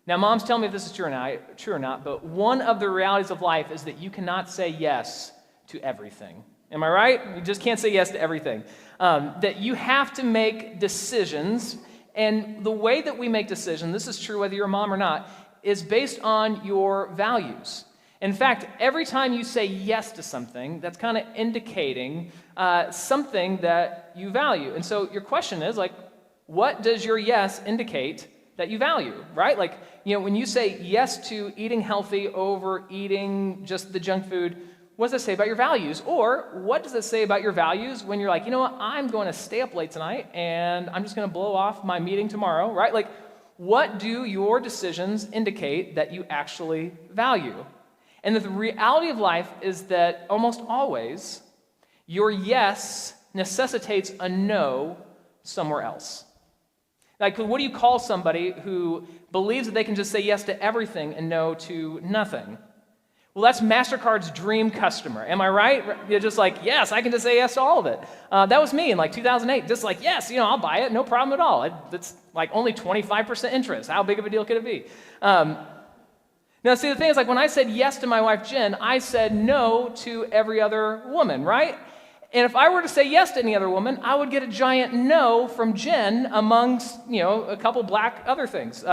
Now, moms, tell me if this is true or not, but one of the realities of life is that you cannot say yes to everything. Am I right? You just can't say yes to everything. That you have to make decisions, and the way that we make decisions, this is true whether you're a mom or not, is based on your values. In fact, every time you say yes to something, that's kind of indicating something that you value. And so your question is, like, what does your yes indicate that you value, right? Like, when you say yes to eating healthy over eating just the junk food, what does that say about your values? Or what does it say about your values when you're like, you know what, I'm going to stay up late tonight and I'm just going to blow off my meeting tomorrow, right? Like, what do your decisions indicate that you actually value? And the reality of life is that almost always your yes necessitates a no somewhere else. Like, what do you call somebody who believes that they can just say yes to everything and no to nothing? Well, that's MasterCard's dream customer. Am I right? You're just like, yes, I can just say yes to all of it. That was me in 2008. Just like, yes, I'll buy it. No problem at all. It's like only 25% interest. How big of a deal could it be? Now, see, the thing is, like, when I said yes to my wife, Jen, I said no to every other woman, right? And if I were to say yes to any other woman, I would get a giant no from Jen amongst, a couple black other things.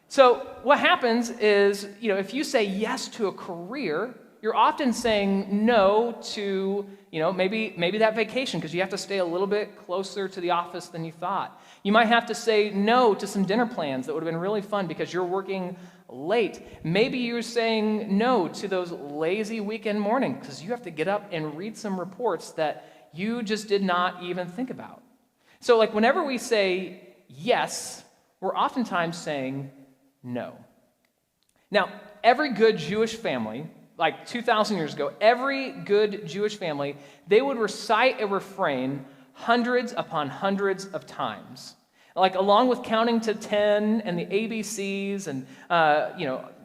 So what happens is, if you say yes to a career, you're often saying no to, maybe that vacation because you have to stay a little bit closer to the office than you thought. You might have to say no to some dinner plans that would have been really fun because you're working late. Maybe you're saying no to those lazy weekend mornings because you have to get up and read some reports that you just did not even think about. So, like, whenever we say yes, we're oftentimes saying no. Now, every good Jewish family, like 2,000 years ago, every good Jewish family, they would recite a refrain hundreds upon hundreds of times. Like, along with counting to 10 and the ABCs and,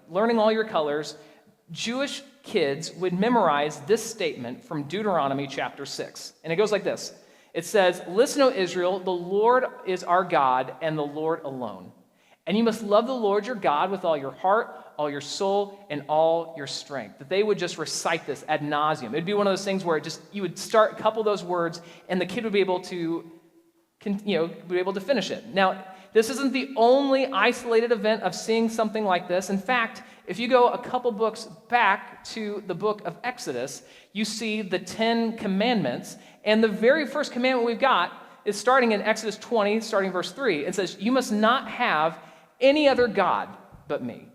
learning all your colors, Jewish kids would memorize this statement from Deuteronomy chapter 6. And it goes like this. It says, "Listen, O Israel, the Lord is our God and the Lord alone. And you must love the Lord your God with all your heart, all your soul, and all your strength." That they would just recite this ad nauseum. It'd be one of those things where you would start a couple of those words, and the kid would be able to, finish it. Now, this isn't the only isolated event of seeing something like this. In fact, if you go a couple books back to the book of Exodus, you see the 10 Commandments, and the very first commandment we've got is starting in Exodus 20, starting verse 3. It says, "You must not have any other God but me.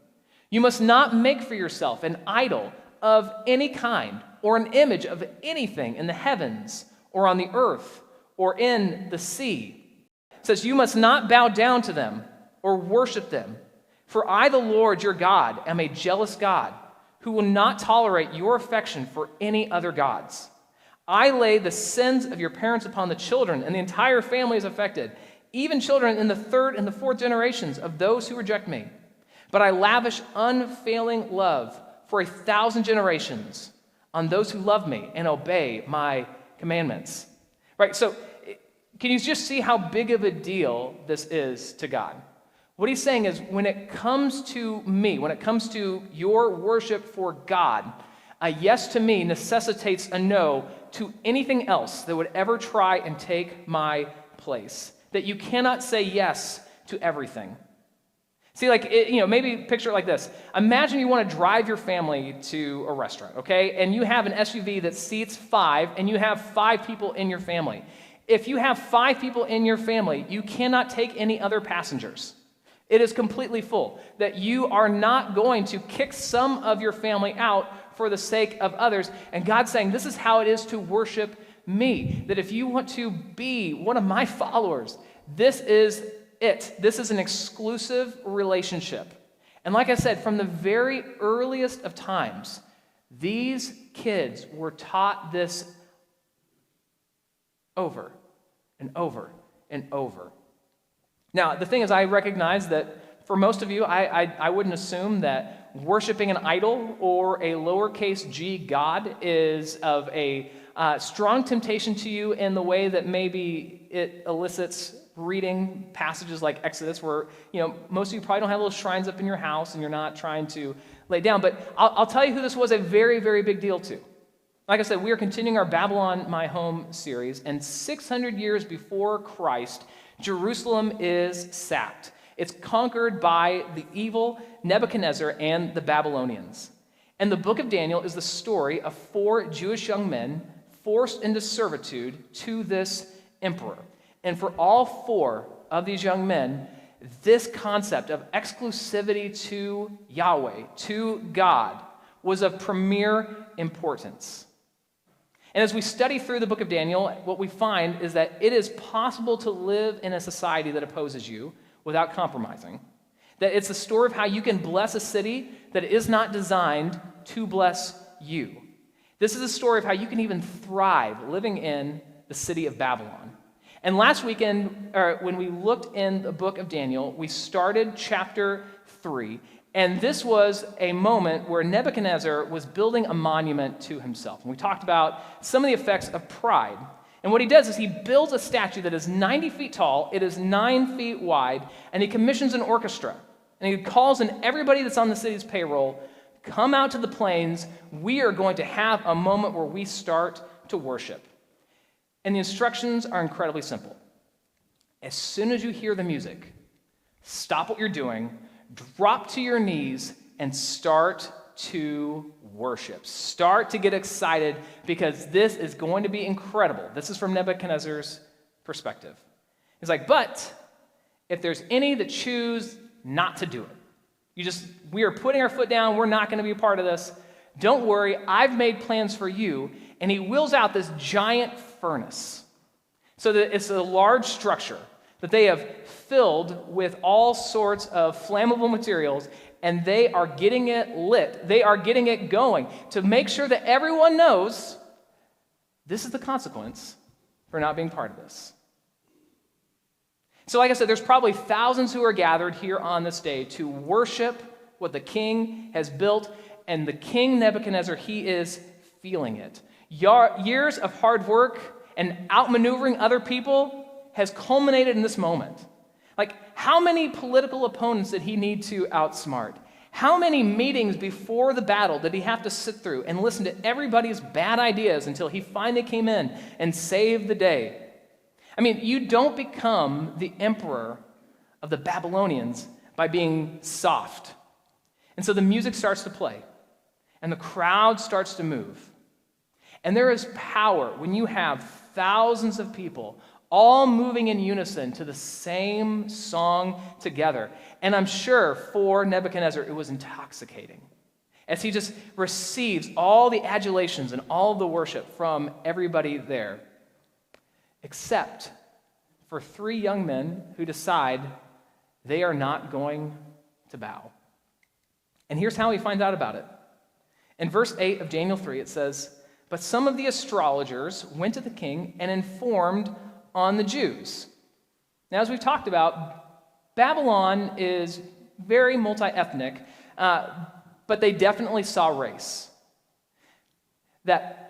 You must not make for yourself an idol of any kind or an image of anything in the heavens or on the earth or in the sea." It says, "You must not bow down to them or worship them. For I, the Lord your God, am a jealous God who will not tolerate your affection for any other gods. I lay the sins of your parents upon the children, and the entire family is affected, even children in the third and the fourth generations of those who reject me. But I lavish unfailing love for 1,000 generations on those who love me and obey my commandments." Right? So, can you just see how big of a deal this is to God? What he's saying is, when it comes to me, when it comes to your worship for God, a yes to me necessitates a no to anything else that would ever try and take my place. That you cannot say yes to everything. See, maybe picture it like this. Imagine you want to drive your family to a restaurant, okay? And you have an SUV that seats 5, and you have 5 people in your family. If you have 5 people in your family, you cannot take any other passengers. It is completely full. That you are not going to kick some of your family out for the sake of others. And God's saying, this is how it is to worship me. That if you want to be one of my followers, this is it. This is an exclusive relationship. And like I said, from the very earliest of times, these kids were taught this over and over and over. Now, the thing is, I recognize that for most of you, I wouldn't assume that worshiping an idol or a lowercase g God is of a strong temptation to you in the way that maybe it elicits reading passages like Exodus where, most of you probably don't have little shrines up in your house and you're not trying to lay down. But I'll tell you who this was a very, very big deal to. Like I said, we are continuing our Babylon, My Home series, and 600 years before Christ, Jerusalem is sacked. It's conquered by the evil Nebuchadnezzar and the Babylonians. And the book of Daniel is the story of 4 Jewish young men forced into servitude to this emperor. And for all 4 of these young men, this concept of exclusivity to Yahweh, to God, was of premier importance. And as we study through the book of Daniel, what we find is that it is possible to live in a society that opposes you without compromising. That it's the story of how you can bless a city that is not designed to bless you. This is a story of how you can even thrive living in the city of Babylon. And last weekend, when we looked in the book of Daniel, we started chapter 3. And this was a moment where Nebuchadnezzar was building a monument to himself. And we talked about some of the effects of pride. And what he does is he builds a statue that is 90 feet tall, it is 9 feet wide, and he commissions an orchestra. And he calls in everybody that's on the city's payroll, come out to the plains, we are going to have a moment where we start to worship. And the instructions are incredibly simple. As soon as you hear the music, stop what you're doing, drop to your knees, and start to worship. Start to get excited because this is going to be incredible. This is from Nebuchadnezzar's perspective. He's like, but if there's any that choose not to do it, we are putting our foot down, we're not going to be a part of this. Don't worry, I've made plans for you. And he wheels out this giant furnace. So that it's a large structure that they have filled with all sorts of flammable materials, and they are getting it lit. They are getting it going to make sure that everyone knows this is the consequence for not being part of this. So like I said, there's probably thousands who are gathered here on this day to worship what the king has built, and the king Nebuchadnezzar, he is feeling it. Years of hard work and outmaneuvering other people has culminated in this moment. Like, how many political opponents did he need to outsmart? How many meetings before the battle did he have to sit through and listen to everybody's bad ideas until he finally came in and saved the day? I mean, you don't become the emperor of the Babylonians by being soft. And so the music starts to play, and the crowd starts to move. And there is power when you have thousands of people all moving in unison to the same song together. And I'm sure for Nebuchadnezzar, it was intoxicating as he just receives all the adulations and all the worship from everybody there, except for 3 young men who decide they are not going to bow. And here's how he finds out about it. In verse 8 of Daniel 3, it says, "But some of the astrologers went to the king and informed on the Jews." Now, as we've talked about, Babylon is very multi-ethnic, but they definitely saw race. That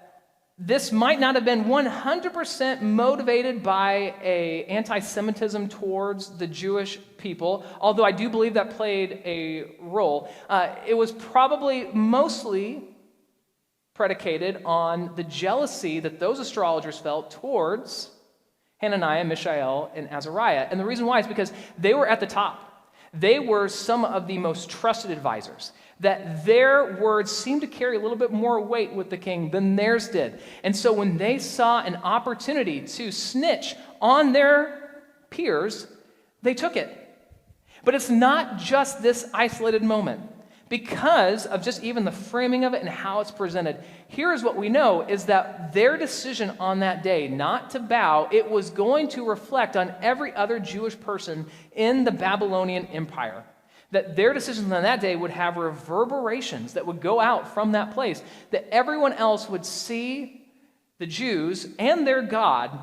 this might not have been 100% motivated by an anti-Semitism towards the Jewish people, although I do believe that played a role. It was probably mostly predicated on the jealousy that those astrologers felt towards Hananiah, Mishael, and Azariah. And the reason why is because they were at the top. They were some of the most trusted advisors, that their words seemed to carry a little bit more weight with the king than theirs did. And so when they saw an opportunity to snitch on their peers, they took it. But it's not just this isolated moment. Because of just even the framing of it and how it's presented, here's what we know is that their decision on that day not to bow, it was going to reflect on every other Jewish person in the Babylonian Empire. That their decisions on that day would have reverberations that would go out from that place, that everyone else would see the Jews and their God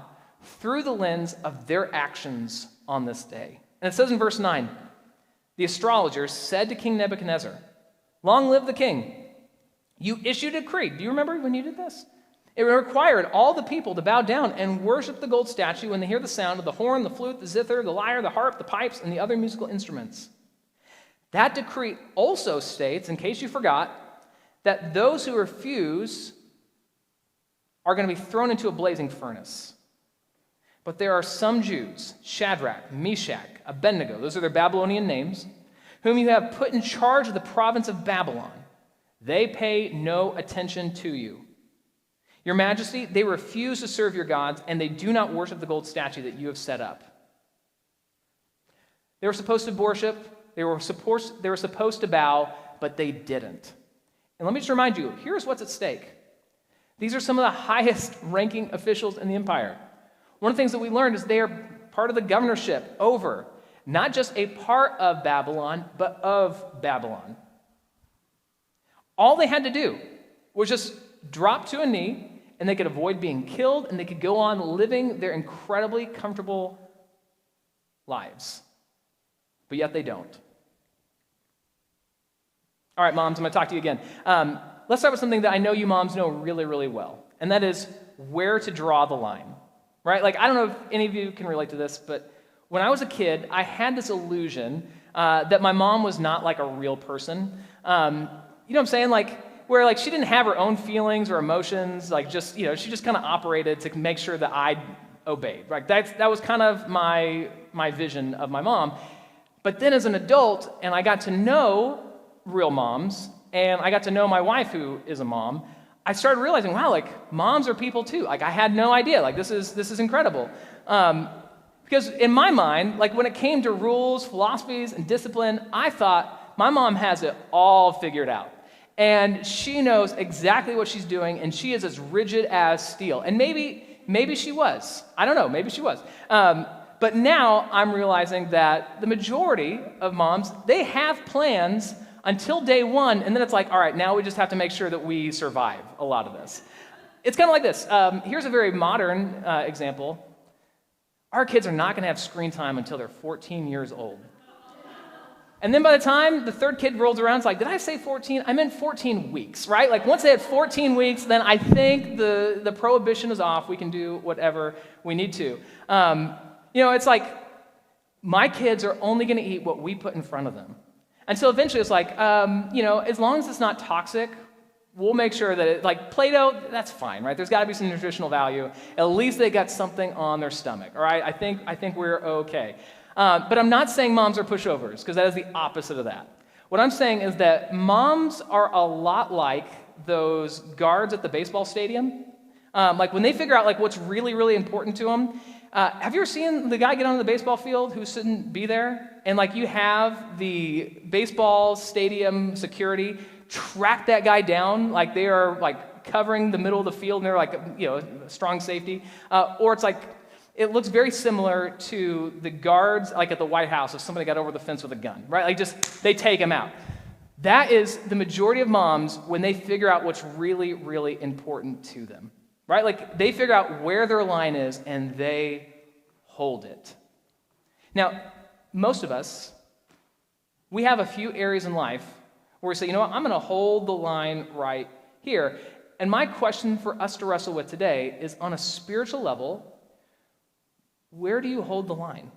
through the lens of their actions on this day. And it says in verse 9, the astrologers said to King Nebuchadnezzar, "Long live the king. You issued a decree." Do you remember when you did this? It required all the people to bow down and worship the gold statue when they hear the sound of the horn, the flute, the zither, the lyre, the harp, the pipes, and the other musical instruments. That decree also states, in case you forgot, that those who refuse are going to be thrown into a blazing furnace. But there are some Jews, Shadrach, Meshach, Abednego, those are their Babylonian names, whom you have put in charge of the province of Babylon. They pay no attention to you. Your Majesty, they refuse to serve your gods, and they do not worship the gold statue that you have set up. They were supposed to worship, they were supposed to bow, but they didn't. And let me just remind you, here's what's at stake. These are some of the highest ranking officials in the empire. One of the things that we learned is they are part of the governorship over not just a part of Babylon, but of Babylon. All they had to do was just drop to a knee, and they could avoid being killed, and they could go on living their incredibly comfortable lives. But yet they don't. All right, moms, I'm going to talk to you again. Let's start with something that I know you moms know really, really well, and that is where to draw the line, right? Like, I don't know if any of you can relate to this, but when I was a kid, I had this illusion that my mom was not like a real person. You know what I'm saying? Where she didn't have her own feelings or emotions, she just kind of operated to make sure that I obeyed. Right? That was kind of my vision of my mom. But then as an adult, and I got to know real moms, and I got to know my wife, who is a mom, I started realizing, wow, moms are people too. I had no idea. This is incredible. Because in my mind, when it came to rules, philosophies, and discipline, I thought my mom has it all figured out. And she knows exactly what she's doing, and she is as rigid as steel. And maybe she was. I don't know, maybe she was. But now I'm realizing that the majority of moms, they have plans until day one, and then it's all right, now we just have to make sure that we survive a lot of this. It's kind of like this. Here's a very modern example. Our kids are not going to have screen time until they're 14 years old. And then by the time the third kid rolls around, it's did I say 14? I meant 14 weeks, right? Once they had 14 weeks, then I think the prohibition is off. We can do whatever we need to. It's my kids are only going to eat what we put in front of them. And so eventually it's as long as it's not toxic, we'll make sure that Play-Doh, that's fine, right? There's got to be some nutritional value. At least they got something on their stomach, all right? I think we're okay. But I'm not saying moms are pushovers, because that is the opposite of that. What I'm saying is that moms are a lot like those guards at the baseball stadium. When they figure out what's really, really important to them. Have you ever seen the guy get onto the baseball field who shouldn't be there? And you have the baseball stadium security track that guy down, they are covering the middle of the field, and they're strong safety. Or it's it looks very similar to the guards at the White House if somebody got over the fence with a gun, right? They take him out. That is the majority of moms when they figure out what's really, really important to them, right? They figure out where their line is and they hold it. Now, most of us, we have a few areas in life where we say, you know what, I'm going to hold the line right here. And my question for us to wrestle with today is, on a spiritual level, where do you hold the line?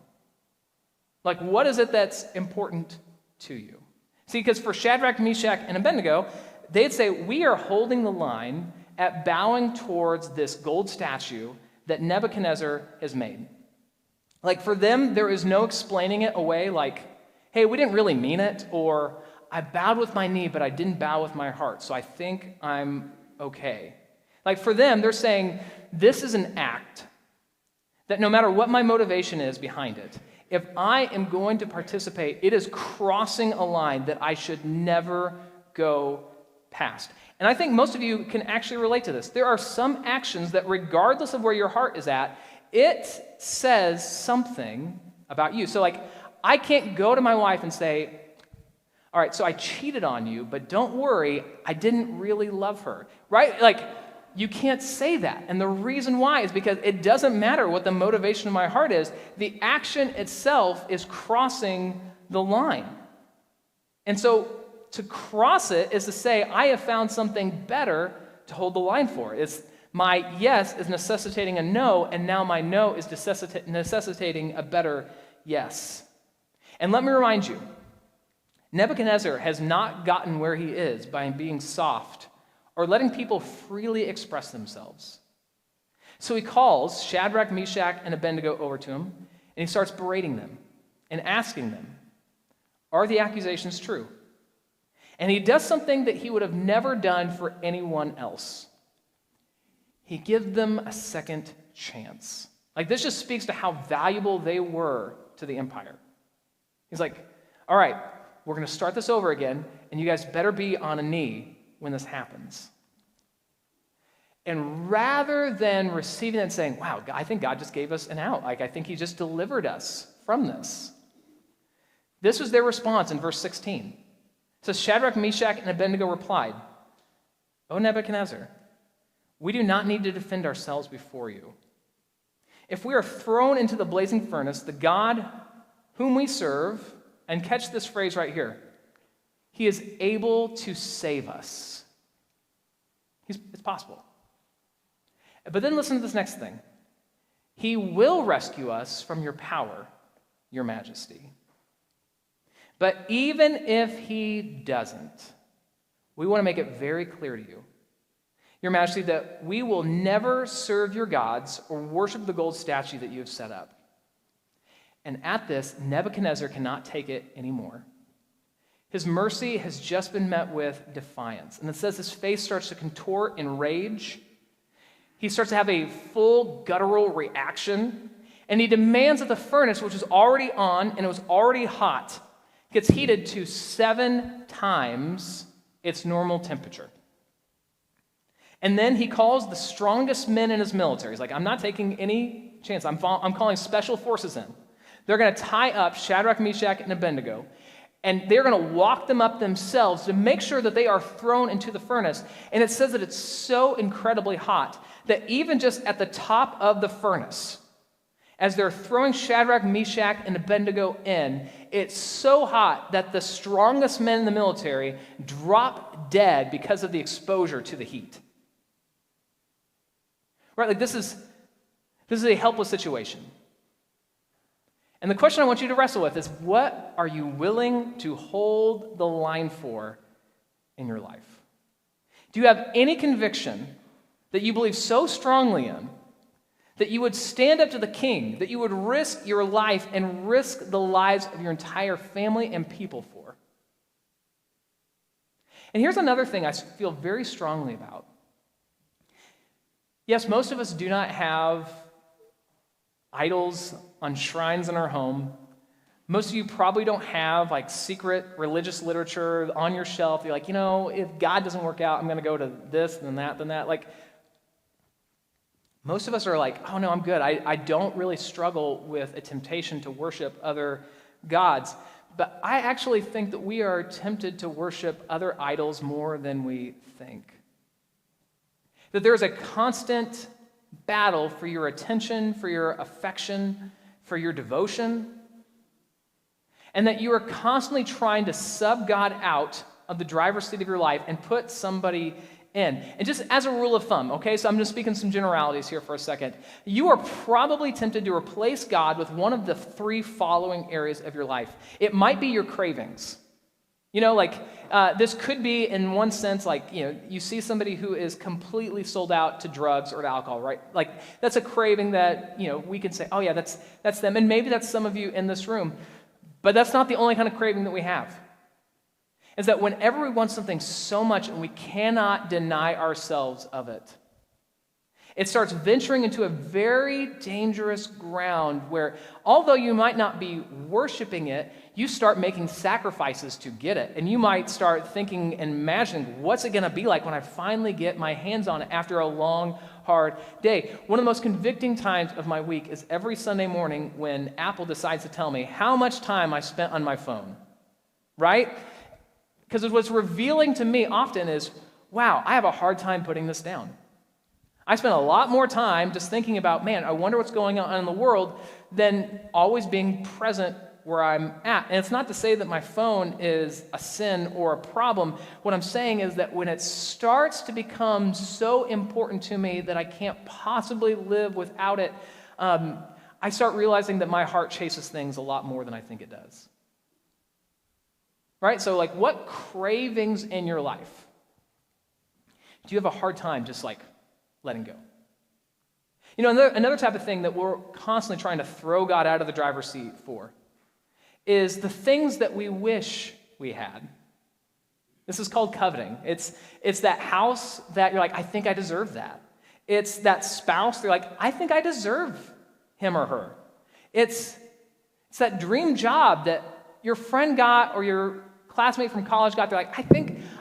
What is it that's important to you? See, because for Shadrach, Meshach, and Abednego, they'd say, we are holding the line at bowing towards this gold statue that Nebuchadnezzar has made. For them, there is no explaining it away hey, we didn't really mean it, or I bowed with my knee, but I didn't bow with my heart, so I think I'm okay. For them, they're saying, this is an act that no matter what my motivation is behind it, if I am going to participate, it is crossing a line that I should never go past. And I think most of you can actually relate to this. There are some actions that, regardless of where your heart is at, it says something about you. So I can't go to my wife and say, all right, so I cheated on you, but don't worry, I didn't really love her, right? You can't say that. And the reason why is because it doesn't matter what the motivation of my heart is. The action itself is crossing the line. And so to cross it is to say, I have found something better to hold the line for. It's My yes is necessitating a no, and now my no is necessitating a better yes. And let me remind you, Nebuchadnezzar has not gotten where he is by being soft or letting people freely express themselves. So he calls Shadrach, Meshach, and Abednego over to him, and he starts berating them and asking them, are the accusations true? And he does something that he would have never done for anyone else. He gives them a second chance. Like, this just speaks to how valuable they were to the empire. He's like, all right, we're going to start this over again, and you guys better be on a knee when this happens. And rather than receiving it and saying, wow, I think God just gave us an out. Like, I think he just delivered us from this. This was their response in verse 16. It says, Shadrach, Meshach, and Abednego replied, O Nebuchadnezzar, we do not need to defend ourselves before you. If we are thrown into the blazing furnace, the God whom we serve, and catch this phrase right here, he is able to save us. It's possible. But then listen to this next thing. He will rescue us from your power, your majesty. But even if he doesn't, we want to make it very clear to you, your majesty, that we will never serve your gods or worship the gold statue that you have set up. And at this, Nebuchadnezzar cannot take it anymore. His mercy has just been met with defiance. And it says his face starts to contort in rage. He starts to have a full guttural reaction. And he demands that the furnace, which was already on and it was already hot, gets heated to 7 times its normal temperature. And then he calls the strongest men in his military. He's like, I'm not taking any chance. I'm calling special forces in. They're going to tie up Shadrach, Meshach, and Abednego, and they're going to walk them up themselves to make sure that they are thrown into the furnace. And it says that it's so incredibly hot that even just at the top of the furnace, as they're throwing Shadrach, Meshach, and Abednego in, it's so hot that the strongest men in the military drop dead because of the exposure to the heat. Right? Like, this is a helpless situation. And the question I want you to wrestle with is, what are you willing to hold the line for in your life? Do you have any conviction that you believe so strongly in that you would stand up to the king, that you would risk your life and risk the lives of your entire family and people for? And here's another thing I feel very strongly about. Yes, most of us do not have idols on shrines in our home. Most of you probably don't have like secret religious literature on your shelf. You're like, if God doesn't work out, I'm going to go to this, then that. Like, most of us are like, oh no, I'm good. I don't really struggle with a temptation to worship other gods. But I actually think that we are tempted to worship other idols more than we think. That there's a constant battle for your attention, for your affection, for your devotion, and that you are constantly trying to sub God out of the driver's seat of your life and put somebody in. And just as a rule of thumb, okay, so I'm just speaking some generalities here for a second. You are probably tempted to replace God with one of the 3 following areas of your life. It might be your cravings. This could be, in one sense, you see somebody who is completely sold out to drugs or to alcohol, right? Like, that's a craving that, we can say, oh yeah, that's them. And maybe that's some of you in this room. But that's not the only kind of craving that we have. Is that whenever we want something so much and we cannot deny ourselves of it, it starts venturing into a very dangerous ground where, although you might not be worshiping it, you start making sacrifices to get it. And you might start thinking and imagining, what's it going to be like when I finally get my hands on it after a long, hard day? One of the most convicting times of my week is every Sunday morning when Apple decides to tell me how much time I spent on my phone, right? Because what's revealing to me often is, wow, I have a hard time putting this down. I spend a lot more time just thinking about, man, I wonder what's going on in the world than always being present where I'm at. And it's not to say that my phone is a sin or a problem. What I'm saying is that when it starts to become so important to me that I can't possibly live without it, I start realizing that my heart chases things a lot more than I think it does. Right? So, like, what cravings in your life do you have a hard time just, like, letting go? You know, another type of thing that we're constantly trying to throw God out of the driver's seat for is the things that we wish we had. This is called coveting. It's that house that you're like, I think I deserve that. It's that spouse that you're like, I think I deserve him or her. It's that dream job that your friend got or your classmate from college got. They're like,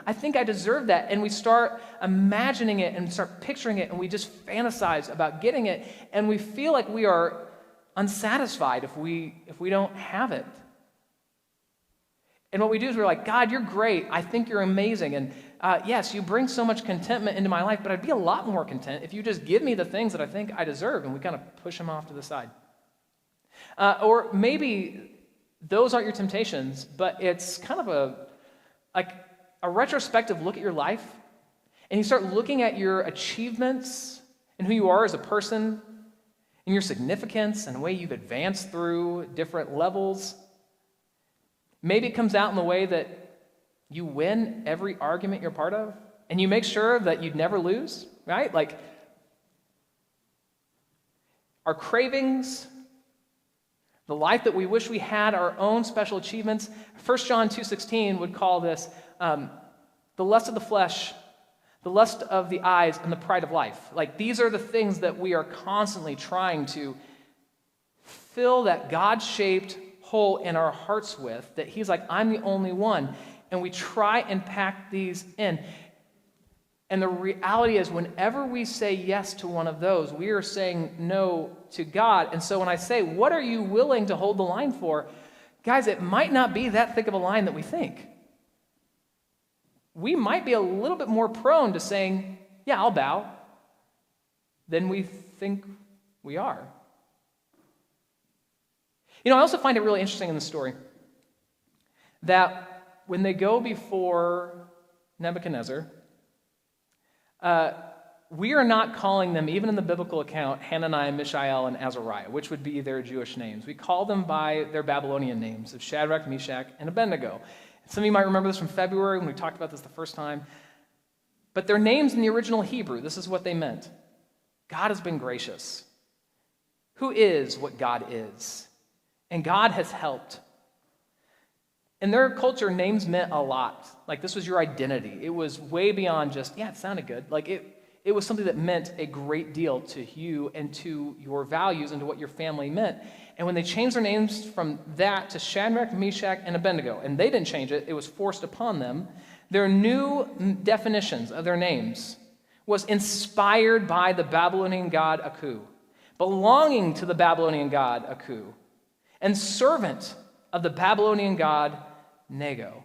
I think I deserve that. And we start imagining it and start picturing it, and we just fantasize about getting it, and we feel like we are unsatisfied if we don't have it. And what we do is we're like, God, you're great. I think you're amazing. And yes, you bring so much contentment into my life, but I'd be a lot more content if you just give me the things that I think I deserve. And we kind of push them off to the side. Or maybe those aren't your temptations, but it's kind of a retrospective look at your life. And you start looking at your achievements and who you are as a person and your significance and the way you've advanced through different levels. Maybe it comes out in the way that you win every argument you're part of, and you make sure that you'd never lose, right? Like, our cravings, the life that we wish we had, our own special achievements. 1 John 2:16 would call this the lust of the flesh, the lust of the eyes, and the pride of life. Like, these are the things that we are constantly trying to fill that God-shaped hole in our hearts with, that he's like, I'm the only one. And we try and pack these in. And the reality is, whenever we say yes to one of those, we are saying no to God. And so when I say, what are you willing to hold the line for? Guys, it might not be that thick of a line that we think. We might be a little bit more prone to saying, yeah, I'll bow, than we think we are. You know, I also find it really interesting in the story that when they go before Nebuchadnezzar, we are not calling them, even in the biblical account, Hananiah, Mishael, and Azariah, which would be their Jewish names. We call them by their Babylonian names of Shadrach, Meshach, and Abednego. Some of you might remember this from February when we talked about this the first time. But their names in the original Hebrew, this is what they meant. God has been gracious. Who is what God is? And God has helped. In their culture, names meant a lot. Like, this was your identity. It was way beyond just, yeah, it sounded good. Like, it was something that meant a great deal to you and to your values and to what your family meant. And when they changed their names from that to Shadrach, Meshach, and Abednego, and they didn't change it, it was forced upon them, their new definitions of their names was inspired by the Babylonian god Aku, belonging to the Babylonian god Aku, and servant of the Babylonian god Nego.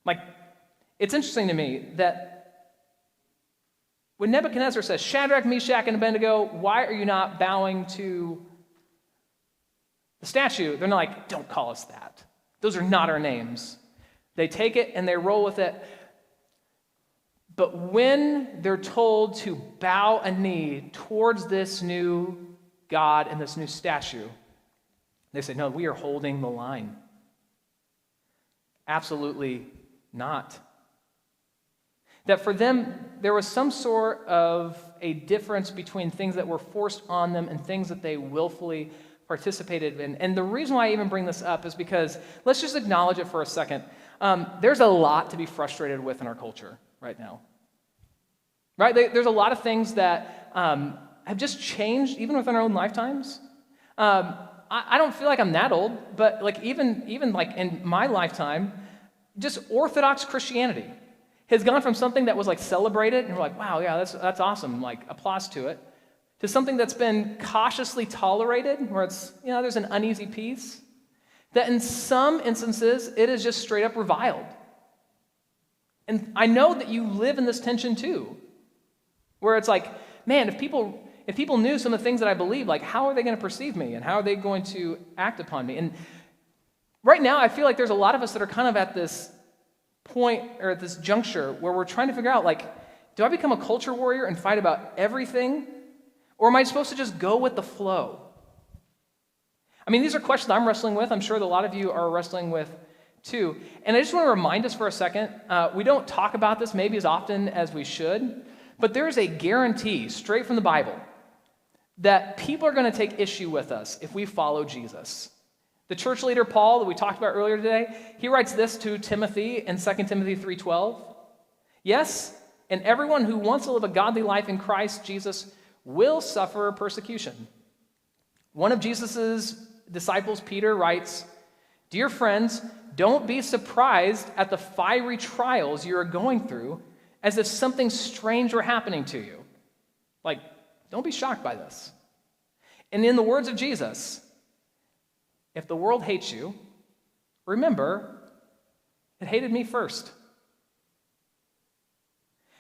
Like, it's interesting to me that when Nebuchadnezzar says, Shadrach, Meshach, and Abednego, why are you not bowing to the statue? They're not like, don't call us that. Those are not our names. They take it and they roll with it. But when they're told to bow a knee towards this new god and this new statue, they say, no, we are holding the line. Absolutely not. That for them, there was some sort of a difference between things that were forced on them and things that they willfully participated in. And the reason why I even bring this up is because, let's just acknowledge it for a second. There's a lot to be frustrated with in our culture right now. Right? There's a lot of things that have just changed, even within our own lifetimes. I don't feel like I'm that old, but like even like in my lifetime, just Orthodox Christianity has gone from something that was like celebrated, and we're like, wow, yeah, that's awesome, like applause to it, to something that's been cautiously tolerated, where it's, you know, there's an uneasy peace, that in some instances, it is just straight up reviled. And I know that you live in this tension too, where it's like, man, if people, if people knew some of the things that I believe, like how are they going to perceive me and how are they going to act upon me? And right now, I feel like there's a lot of us that are kind of at this point or at this juncture where we're trying to figure out, like, do I become a culture warrior and fight about everything? Or am I supposed to just go with the flow? I mean, these are questions I'm wrestling with. I'm sure that a lot of you are wrestling with too. And I just want to remind us for a second, we don't talk about this maybe as often as we should, but there is a guarantee straight from the Bible that people are going to take issue with us if we follow Jesus. The church leader, Paul, that we talked about earlier today, he writes this to Timothy in 2 Timothy 3:12. Yes, and everyone who wants to live a godly life in Christ Jesus will suffer persecution. One of Jesus' disciples, Peter, writes, "Dear friends, don't be surprised at the fiery trials you are going through as if something strange were happening to you." Like, don't be shocked by this. And in the words of Jesus, if the world hates you, remember, it hated me first.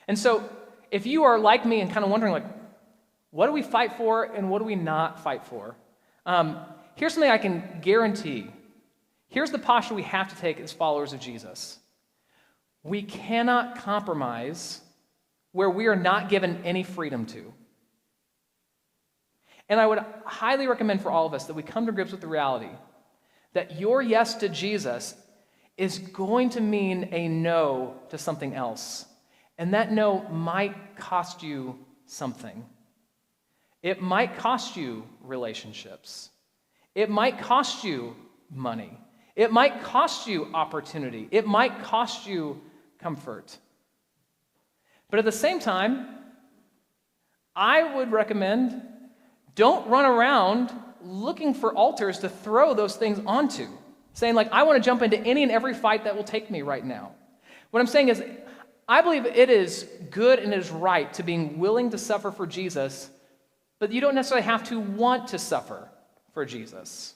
And so, if you are like me and kind of wondering, like, what do we fight for and what do we not fight for? Here's something I can guarantee. Here's the posture we have to take as followers of Jesus. We cannot compromise where we are not given any freedom to. And I would highly recommend for all of us that we come to grips with the reality that your yes to Jesus is going to mean a no to something else. And that no might cost you something. It might cost you relationships. It might cost you money. It might cost you opportunity. It might cost you comfort. But at the same time, I would recommend don't run around looking for altars to throw those things onto, saying, like, I want to jump into any and every fight that will take me right now. What I'm saying is, I believe it is good and it is right to being willing to suffer for Jesus, but you don't necessarily have to want to suffer for Jesus.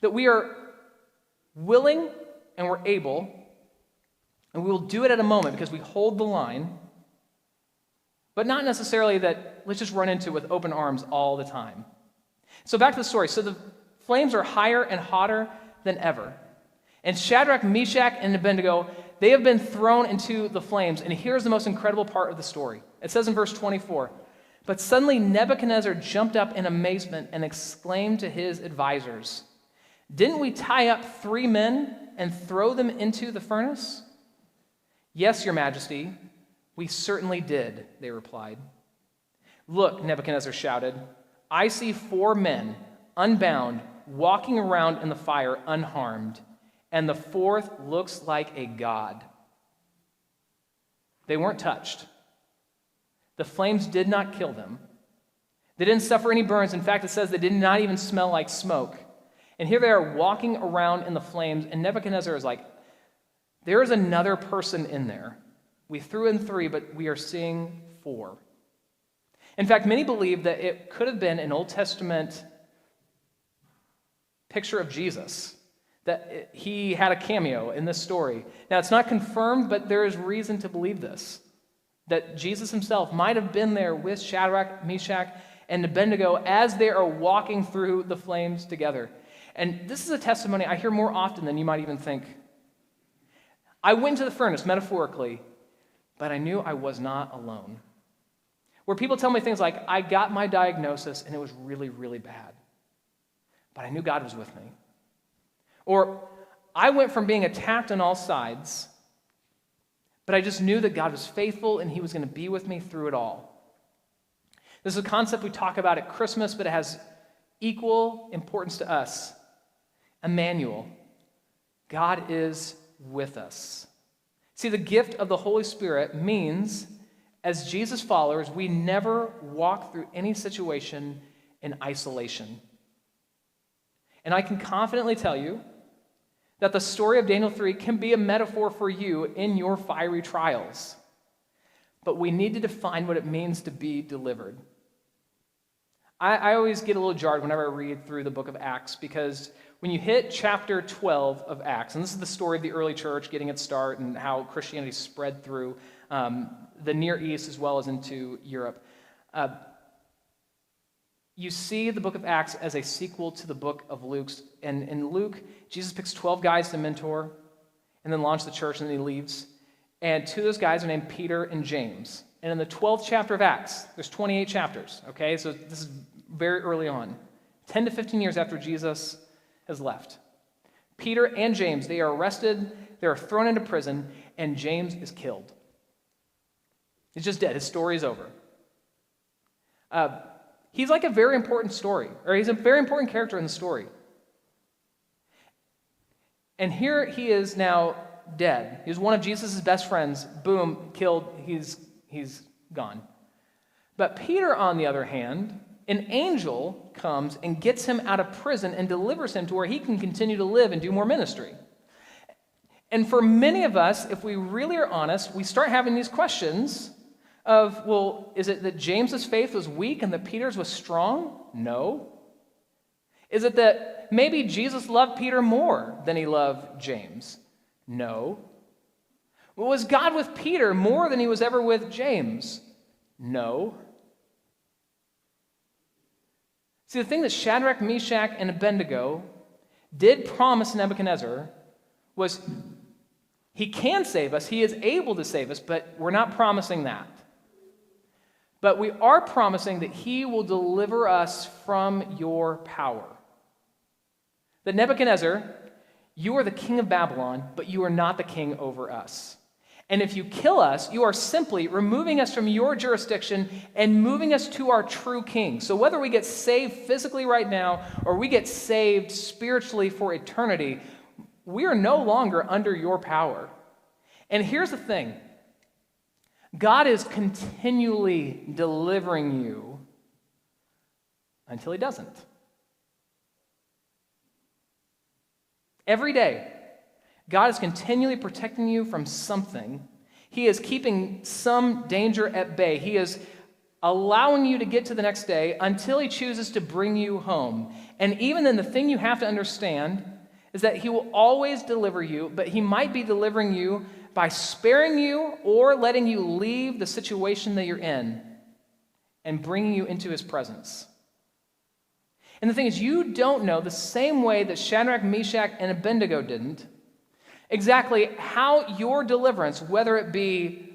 That we are willing and we're able, and we will do it at a moment because we hold the line, but not necessarily that let's just run into it with open arms all the time. So back to the story. So the flames are higher and hotter than ever. And Shadrach, Meshach, and Abednego, they have been thrown into the flames. And here's the most incredible part of the story. It says in verse 24, "But suddenly Nebuchadnezzar jumped up in amazement and exclaimed to his advisors, 'Didn't we tie up 3 men and throw them into the furnace?' 'Yes, your majesty, we certainly did,' they replied. 'Look,' Nebuchadnezzar shouted, 'I see 4 men, unbound, walking around in the fire unharmed, and the 4th looks like a god.' They weren't touched. The flames did not kill them. They didn't suffer any burns. In fact, it says they did not even smell like smoke. And here they are walking around in the flames, and Nebuchadnezzar is like, there is another person in there. We threw in 3, but we are seeing 4. In fact, many believe that it could have been an Old Testament picture of Jesus, that he had a cameo in this story. Now, it's not confirmed, but there is reason to believe this, that Jesus himself might have been there with Shadrach, Meshach, and Abednego as they are walking through the flames together. And this is a testimony I hear more often than you might even think. I went to the furnace, metaphorically, but I knew I was not alone. Where people tell me things like, I got my diagnosis and it was really, really bad, but I knew God was with me. Or, I went from being attacked on all sides, but I just knew that God was faithful and he was going to be with me through it all. This is a concept we talk about at Christmas, but it has equal importance to us. Emmanuel, God is with us. See, the gift of the Holy Spirit means, as Jesus followers, we never walk through any situation in isolation. And I can confidently tell you that the story of Daniel 3 can be a metaphor for you in your fiery trials. But we need to define what it means to be delivered. I always get a little jarred whenever I read through the book of Acts, because when you hit chapter 12 of Acts, and this is the story of the early church getting its start and how Christianity spread through the Near East as well as into Europe, Uh, you see the book of Acts as a sequel to the book of Luke. And in Luke, Jesus picks 12 guys to mentor and then launch the church, and then he leaves. And two of those guys are named Peter and James. And in the 12th chapter of Acts, there's 28 chapters, okay? So this is very early on, 10 to 15 years after Jesus has left. Peter and James, they are arrested, they are thrown into prison, and James is killed. He's just dead. His story is over. He's like a very important story, or he's a very important character in the story. And here he is now dead. He was one of Jesus' best friends. Boom, killed. He's gone. But Peter, on the other hand, an angel comes and gets him out of prison and delivers him to where he can continue to live and do more ministry. And for many of us, if we really are honest, we start having these questions of, well, is it that James's faith was weak and that Peter's was strong? No. Is it that maybe Jesus loved Peter more than he loved James? No. Well, was God with Peter more than he was ever with James? No. See, the thing that Shadrach, Meshach, and Abednego did promise Nebuchadnezzar was he can save us, he is able to save us, but we're not promising that. But we are promising that he will deliver us from your power. That Nebuchadnezzar, you are the king of Babylon, but you are not the king over us. And if you kill us, you are simply removing us from your jurisdiction and moving us to our true king. So whether we get saved physically right now or we get saved spiritually for eternity, we are no longer under your power. And here's the thing. God is continually delivering you until he doesn't. Every day, God is continually protecting you from something. He is keeping some danger at bay. He is allowing you to get to the next day until he chooses to bring you home. And even then, the thing you have to understand is that he will always deliver you, but he might be delivering you by sparing you or letting you leave the situation that you're in and bringing you into his presence. And the thing is, you don't know, the same way that Shadrach, Meshach, and Abednego didn't, exactly how your deliverance, whether it be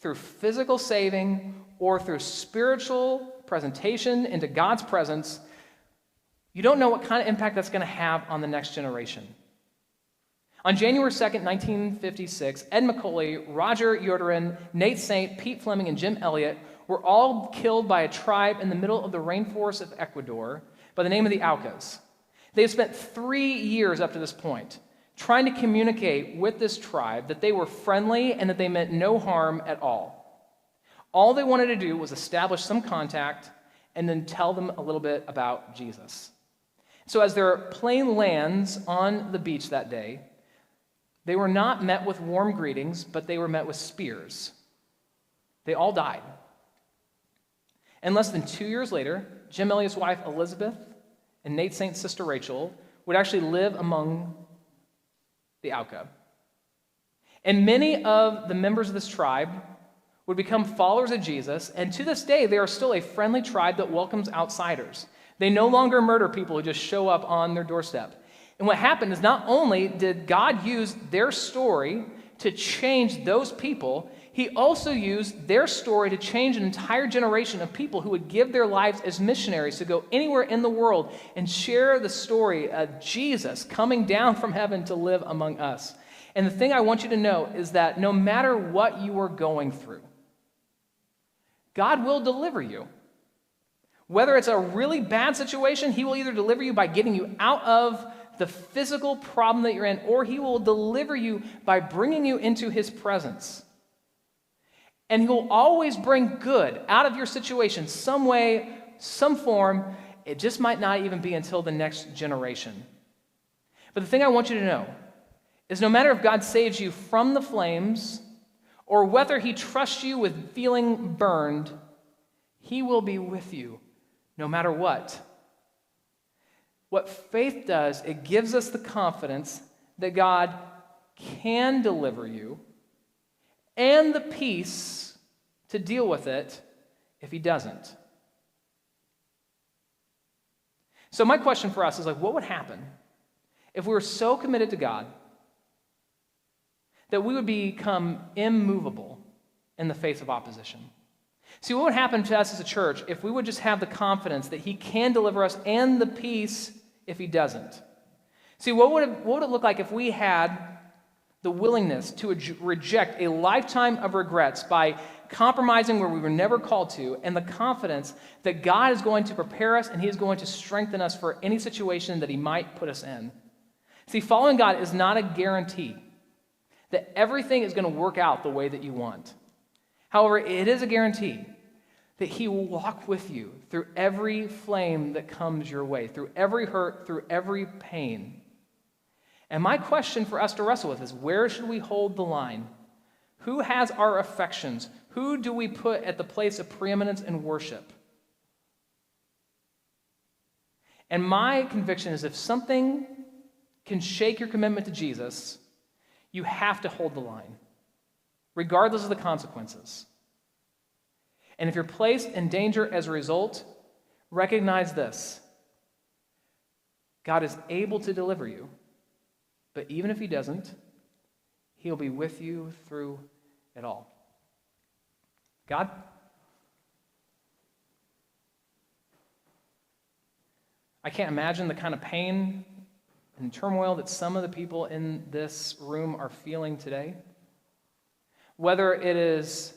through physical saving or through spiritual presentation into God's presence, you don't know what kind of impact that's going to have on the next generation. On January 2nd, 1956, Ed McCauley, Roger Yoderin, Nate Saint, Pete Fleming, and Jim Elliott were all killed by a tribe in the middle of the rainforest of Ecuador by the name of the Aucas. They had spent 3 years up to this point trying to communicate with this tribe that they were friendly and that they meant no harm at all. All they wanted to do was establish some contact and then tell them a little bit about Jesus. So as their plane lands on the beach that day, they were not met with warm greetings, but they were met with spears. They all died. And less than 2 years later, Jim Elliott's wife, Elizabeth, and Nate Saint's sister, Rachel, would actually live among the Auca. And many of the members of this tribe would become followers of Jesus, and to this day, they are still a friendly tribe that welcomes outsiders. They no longer murder people who just show up on their doorstep. And what happened is not only did God use their story to change those people, he also used their story to change an entire generation of people who would give their lives as missionaries to go anywhere in the world and share the story of Jesus coming down from heaven to live among us. And the thing I want you to know is that no matter what you are going through, God will deliver you. Whether it's a really bad situation, he will either deliver you by getting you out of the physical problem that you're in, or he will deliver you by bringing you into his presence. And he will always bring good out of your situation, some way, some form. It just might not even be until the next generation. But the thing I want you to know is no matter if God saves you from the flames or whether he trusts you with feeling burned, he will be with you no matter what. What faith does, it gives us the confidence that God can deliver you and the peace to deal with it if he doesn't? So my question for us is what would happen if we were so committed to God that we would become immovable in the face of opposition? See, what would happen to us as a church if we would just have the confidence that he can deliver us and the peace if he doesn't? See, what would it look like if we had the willingness to reject a lifetime of regrets by compromising where we were never called to, and the confidence that God is going to prepare us and he is going to strengthen us for any situation that he might put us in? See, following God is not a guarantee that everything is going to work out the way that you want. However, it is a guarantee that he will walk with you through every flame that comes your way, through every hurt, through every pain. And my question for us to wrestle with is, where should we hold the line? Who has our affections? Who do we put at the place of preeminence in worship? And my conviction is if something can shake your commitment to Jesus, you have to hold the line, regardless of the consequences. And if you're placed in danger as a result, recognize this: God is able to deliver you, but even if he doesn't, he'll be with you through it all. God, I can't imagine the kind of pain and turmoil that some of the people in this room are feeling today. Whether it is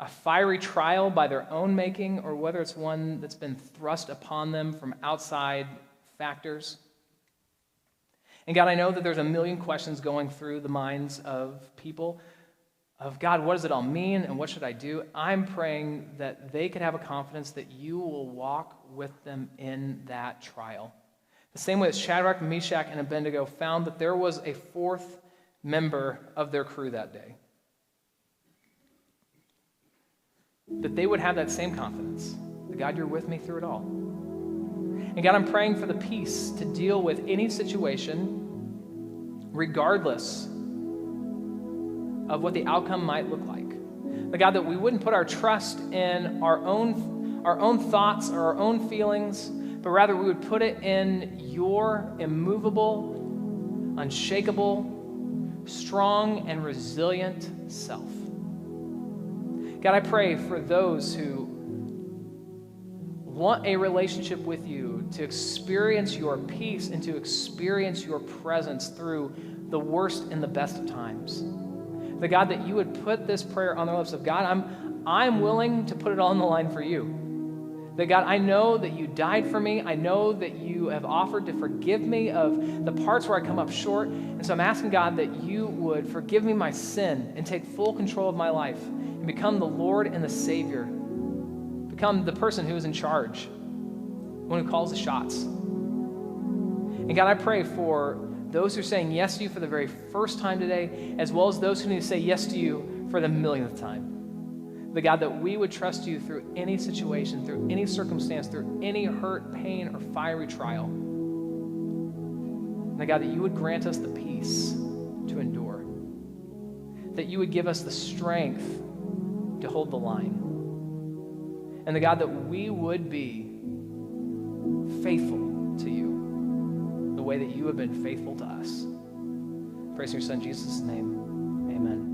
a fiery trial by their own making, or whether it's one that's been thrust upon them from outside factors. And God, I know that there's a million questions going through the minds of people of, God, what does it all mean and what should I do? I'm praying that they could have a confidence that you will walk with them in that trial. The same way that Shadrach, Meshach, and Abednego found that there was a fourth member of their crew that day. That they would have that same confidence. That God, you're with me through it all. And God, I'm praying for the peace to deal with any situation, regardless of what the outcome might look like. But God, that we wouldn't put our trust in our own thoughts or our own feelings, but rather we would put it in your immovable, unshakable, strong, and resilient self. God, I pray for those who want a relationship with you, to experience your peace and to experience your presence through the worst and the best of times. The God, that you would put this prayer on their lips of, God, I'm willing to put it all on the line for you. That God, I know that you died for me. I know that you have offered to forgive me of the parts where I come up short. And so I'm asking God that you would forgive me my sin and take full control of my life and become the Lord and the Savior. Become the person who is in charge, one who calls the shots. And God, I pray for those who are saying yes to you for the very first time today, as well as those who need to say yes to you for the millionth time. The God, that we would trust you through any situation, through any circumstance, through any hurt, pain, or fiery trial. And the God, that you would grant us the peace to endure. That you would give us the strength to hold the line. And the God, that we would be faithful to you the way that you have been faithful to us. Praise in your Son, Jesus' name. Amen.